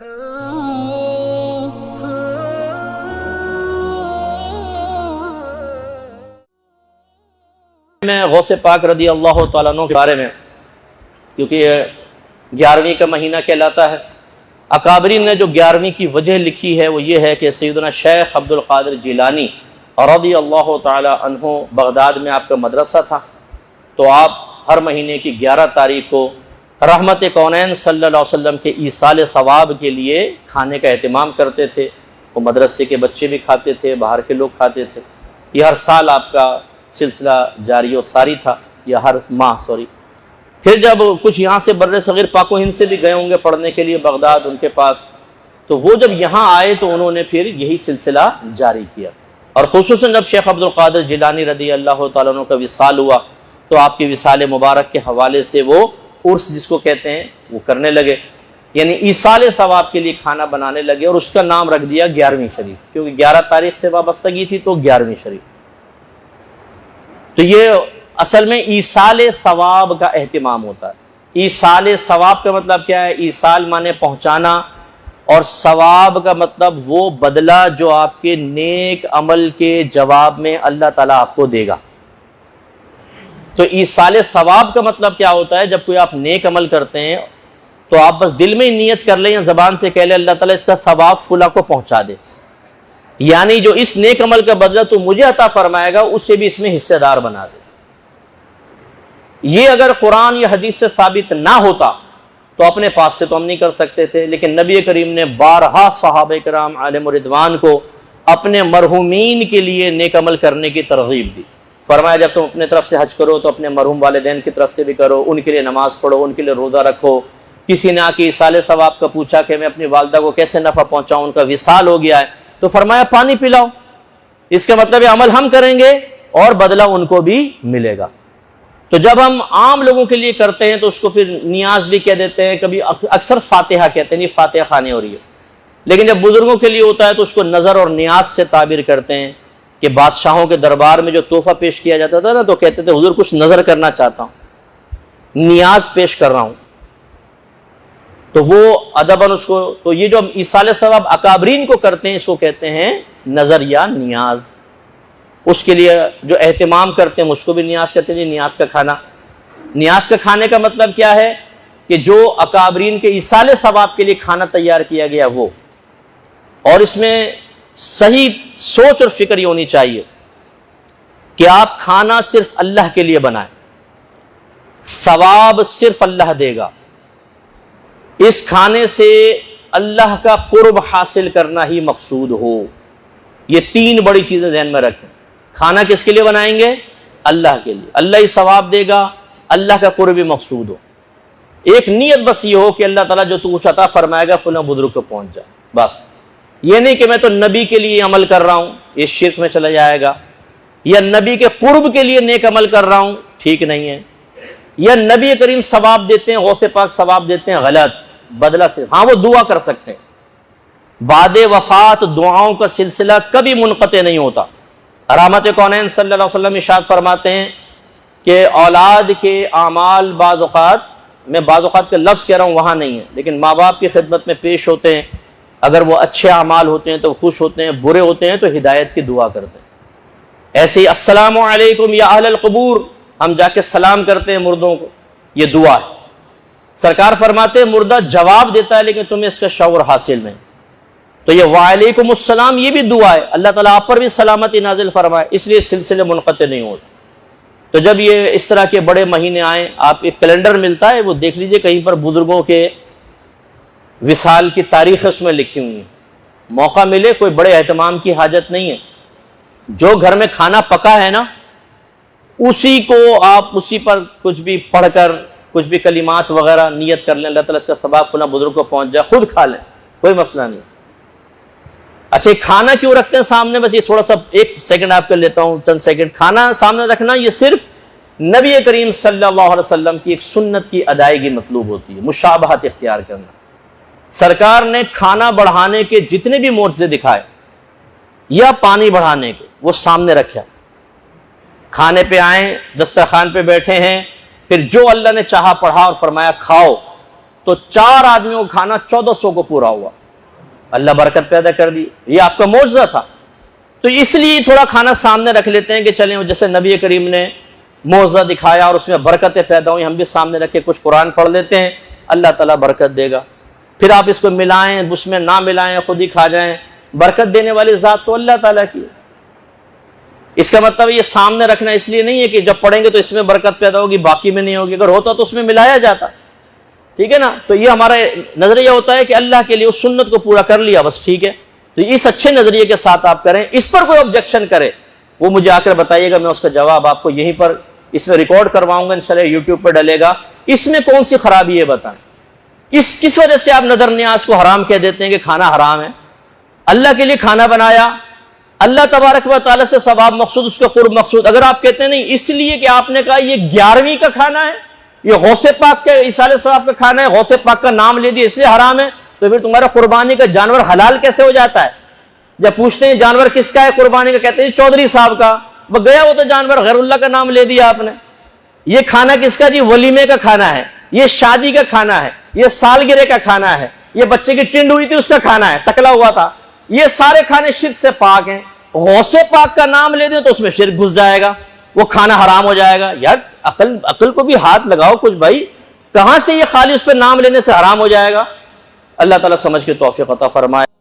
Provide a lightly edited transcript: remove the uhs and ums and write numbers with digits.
میں غوث پاک رضی اللہ تعالیٰ عنہ کے بارے میں، کیونکہ یہ 11ویں کا مہینہ کہلاتا ہے، اکابرین نے جو 11ویں کی وجہ لکھی ہے وہ یہ ہے کہ سیدنا شیخ عبد القادر جیلانی رضی اللہ تعالیٰ عنہ بغداد میں آپ کا مدرسہ تھا، تو آپ ہر مہینے کی 11 تاریخ کو رحمت کونین صلی اللہ علیہ وسلم کے ایصال ثواب کے لیے کھانے کا اہتمام کرتے تھے۔ وہ مدرسے کے بچے بھی کھاتے تھے، باہر کے لوگ کھاتے تھے۔ یہ ہر سال آپ کا سلسلہ جاری و ساری تھا، یا ہر ماہ پھر جب کچھ یہاں سے بر صغیر پاک و ہند سے بھی گئے ہوں گے پڑھنے کے لیے بغداد ان کے پاس، تو وہ جب یہاں آئے تو انہوں نے پھر یہی سلسلہ جاری کیا، اور خصوصاً جب شیخ عبد القادر جیلانی رضی اللہ تعالیٰ عنہ کا وصال ہوا تو آپ کے وصال مبارک کے حوالے سے وہ عرس جس کو کہتے ہیں وہ کرنے لگے، یعنی ایصال ثواب کے لیے کھانا بنانے لگے، اور اس کا نام رکھ دیا 11ویں شریف، کیونکہ 11 تاریخ سے وابستگی تھی تو 11ویں شریف۔ تو یہ اصل میں ایصال ثواب کا اہتمام ہوتا ہے۔ ایصال ثواب کا مطلب کیا ہے؟ ایصال مانے پہنچانا، اور ثواب کا مطلب وہ بدلہ جو آپ کے نیک عمل کے جواب میں اللہ تعالیٰ آپ کو دے گا۔ تو ایصال ثواب کا مطلب کیا ہوتا ہے؟ جب کوئی آپ نیک عمل کرتے ہیں تو آپ بس دل میں ہی نیت کر لیں یا زبان سے کہہ لیں اللہ تعالیٰ اس کا ثواب فلاں کو پہنچا دے، یعنی جو اس نیک عمل کا بدلہ تو مجھے عطا فرمائے گا اسے بھی اس میں حصے دار بنا دے۔ یہ اگر قرآن یا حدیث سے ثابت نہ ہوتا تو اپنے پاس سے تو ہم نہیں کر سکتے تھے، لیکن نبی کریم نے بارہا صحابہ کرام علیہم رضوان کو اپنے مرحومین کے لیے نیک عمل کرنے کی ترغیب دی۔ فرمایا جب تم اپنے طرف سے حج کرو تو اپنے مرحوم والدین کی طرف سے بھی کرو، ان کے لیے نماز پڑھو، ان کے لیے روزہ رکھو۔ کسی نے آ کے ایصال ثواب کا پوچھا کہ میں اپنی والدہ کو کیسے نفع پہنچاؤں، ان کا وصال ہو گیا ہے، تو فرمایا پانی پلاؤ۔ اس کا مطلب ہے عمل ہم کریں گے اور بدلہ ان کو بھی ملے گا۔ تو جب ہم عام لوگوں کے لیے کرتے ہیں تو اس کو پھر نیاز بھی کہہ دیتے ہیں، کبھی اکثر فاتحہ کہتے ہیں، نہیں فاتحہ خانی ہو رہی ہے، لیکن جب بزرگوں کے لیے ہوتا ہے تو اس کو نظر اور نیاز سے تعبیر کرتے ہیں کہ بادشاہوں کے دربار میں جو تحفہ پیش کیا جاتا تھا نا تو کہتے تھے حضور کچھ نظر کرنا چاہتا ہوں، نیاز پیش کر رہا ہوں، تو وہ ادباً اس کو، تو یہ جو ہم ایصال ثواب اکابرین کو کرتے ہیں اس کو کہتے ہیں نظر یا نیاز۔ اس کے لیے جو اہتمام کرتے ہیں اس کو بھی نیاز کہتے ہیں، نیاز کا کھانا۔ نیاز کا کھانے کا مطلب کیا ہے کہ جو اکابرین کے ایصال ثواب کے لیے کھانا تیار کیا گیا وہ، اور اس میں صحیح سوچ اور فکر یہ ہونی چاہیے کہ آپ کھانا صرف اللہ کے لیے بنائیں، ثواب صرف اللہ دے گا، اس کھانے سے اللہ کا قرب حاصل کرنا ہی مقصود ہو۔ یہ 3 بڑی چیزیں ذہن میں رکھیں۔ کھانا کس کے لیے بنائیں گے؟ اللہ کے لیے، اللہ ہی ثواب دے گا، اللہ کا قرب بھی مقصود ہو۔ ایک نیت بس یہ ہو کہ اللہ تعالیٰ جو تو عطا فرمائے گا فلاں بزرگ کو پہنچ جائے، بس یہ نہیں کہ میں تو نبی کے لیے عمل کر رہا ہوں، یہ شرک میں چلا جائے گا، یا نبی کے قرب کے لیے نیک عمل کر رہا ہوں، ٹھیک نہیں ہے، یا نبی کریم ثواب دیتے ہیں، غوث پاک ثواب دیتے ہیں، غلط، بدلہ سے ہاں وہ دعا کر سکتے ہیں۔ بعد وفات دعاؤں کا سلسلہ کبھی منقطع نہیں ہوتا۔ رحمت کونین صلی اللہ علیہ وسلم ارشاد فرماتے ہیں کہ اولاد کے اعمال بعض اوقات، میں بعض اوقات کا لفظ کہہ رہا ہوں وہاں نہیں ہے، لیکن ماں باپ کی خدمت میں پیش ہوتے ہیں، اگر وہ اچھے اعمال ہوتے ہیں تو خوش ہوتے ہیں، برے ہوتے ہیں تو ہدایت کی دعا کرتے ہیں۔ ایسے ہی السلام علیکم یا اہل القبور، ہم جا کے سلام کرتے ہیں مردوں کو، یہ دعا ہے۔ سرکار فرماتے ہیں مردہ جواب دیتا ہے لیکن تمہیں اس کا شعور حاصل نہیں، تو یہ وعلیکم السلام یہ بھی دعا ہے، اللہ تعالیٰ آپ پر بھی سلامتی نازل فرمائے، اس لیے سلسلے منقطع نہیں ہوتے۔ تو جب یہ اس طرح کے بڑے مہینے آئیں، آپ ایک کیلنڈر ملتا ہے وہ دیکھ لیجئے، کہیں پر بزرگوں کے وصال کی تاریخ اس میں لکھی ہوئی ہے، موقع ملے، کوئی بڑے اہتمام کی حاجت نہیں ہے، جو گھر میں کھانا پکا ہے نا اسی کو آپ اسی پر کچھ بھی پڑھ کر کچھ بھی کلمات وغیرہ نیت کر لیں، اللہ تعالیٰ اس کا ثواب فلاں بزرگ کو پہنچ جائے، خود کھا لیں، کوئی مسئلہ نہیں۔ اچھا کھانا کیوں رکھتے ہیں سامنے؟ بس یہ تھوڑا سا 1 سیکنڈ آپ کر لیتا ہوں، چند سیکنڈ۔ کھانا سامنے رکھنا یہ صرف نبی کریم صلی اللہ علیہ وسلم کی ایک سنت کی ادائیگی مطلوب ہوتی ہے، مشابہت اختیار کرنا۔ سرکار نے کھانا بڑھانے کے جتنے بھی معجزے دکھائے یا پانی بڑھانے کے وہ سامنے رکھا، کھانے پہ آئیں، دسترخوان پہ بیٹھے ہیں، پھر جو اللہ نے چاہا پڑھا اور فرمایا کھاؤ، تو 4 آدمیوں کو کھانا 1400 کو پورا ہوا. اللہ برکت پیدا کر دی. یہ آپ کا معجزہ تھا. تو اس لیے تھوڑا کھانا سامنے رکھ لیتے ہیں کہ چلیں جیسے نبی کریم نے معجزہ دکھایا اور اس میں برکتیں پیدا ہوئی, ہم بھی سامنے رکھ کے کچھ قرآن پڑھ لیتے ہیں, اللہ تعالیٰ برکت دے گا. پھر آپ اس کو ملائیں, اس میں نہ ملائیں, خود ہی کھا جائیں. برکت دینے والی ذات تو اللہ تعالیٰ کی. اس کا مطلب یہ سامنے رکھنا اس لیے نہیں ہے کہ جب پڑھیں گے تو اس میں برکت پیدا ہوگی باقی میں نہیں ہوگی. اگر ہوتا تو اس میں ملایا جاتا. ٹھیک ہے نا. تو یہ ہمارا نظریہ ہوتا ہے کہ اللہ کے لیے اس سنت کو پورا کر لیا بس ٹھیک ہے. تو اس اچھے نظریے کے ساتھ آپ کریں. اس پر کوئی آبجیکشن کرے وہ مجھے آ کر بتائیے گا, میں اس کا جواب آپ کو یہیں پر اس میں ریکارڈ کرواؤں گا, انشاءاللہ یوٹیوب پر ڈلے گا. اس میں کون سی خرابی ہے بتائیں. کس وجہ سے آپ نظر نیاز کو حرام کہہ دیتے ہیں کہ کھانا حرام ہے؟ اللہ کے لیے کھانا بنایا, اللہ تبارک و تعالیٰ سے ثواب مقصود, اس کا قرب مقصود. اگر آپ کہتے ہیں نہیں اس لیے کہ آپ نے کہا یہ 11ویں کا کھانا ہے, یہ غوث پاک کے عیسیٰ علیہ السلام کا کھانا ہے, غوث پاک کا نام لے دیا اس لیے حرام ہے, تو پھر تمہارا قربانی کا جانور حلال کیسے ہو جاتا ہے؟ جب پوچھتے ہیں جانور کس کا ہے قربانی کا, کہتے ہیں چودھری صاحب کا. وہ گیا وہ تو جانور غیر اللہ کا نام لے دیا آپ نے. یہ کھانا کس کا؟ جی ولیمے کا کھانا ہے, یہ شادی کا کھانا ہے, یہ سالگرہ کا کھانا ہے, یہ بچے کی ٹنڈ ہوئی تھی اس کا کھانا ہے, ٹکلا ہوا تھا. یہ سارے کھانے شرک سے پاک ہیں. غوث پاک کا نام لے دیں تو اس میں شرک گھس جائے گا, وہ کھانا حرام ہو جائے گا. یار عقل کو بھی ہاتھ لگاؤ کچھ بھائی, کہاں سے یہ خالی اس پہ نام لینے سے حرام ہو جائے گا؟ اللہ تعالیٰ سمجھ کے توفیق عطا فرمائے.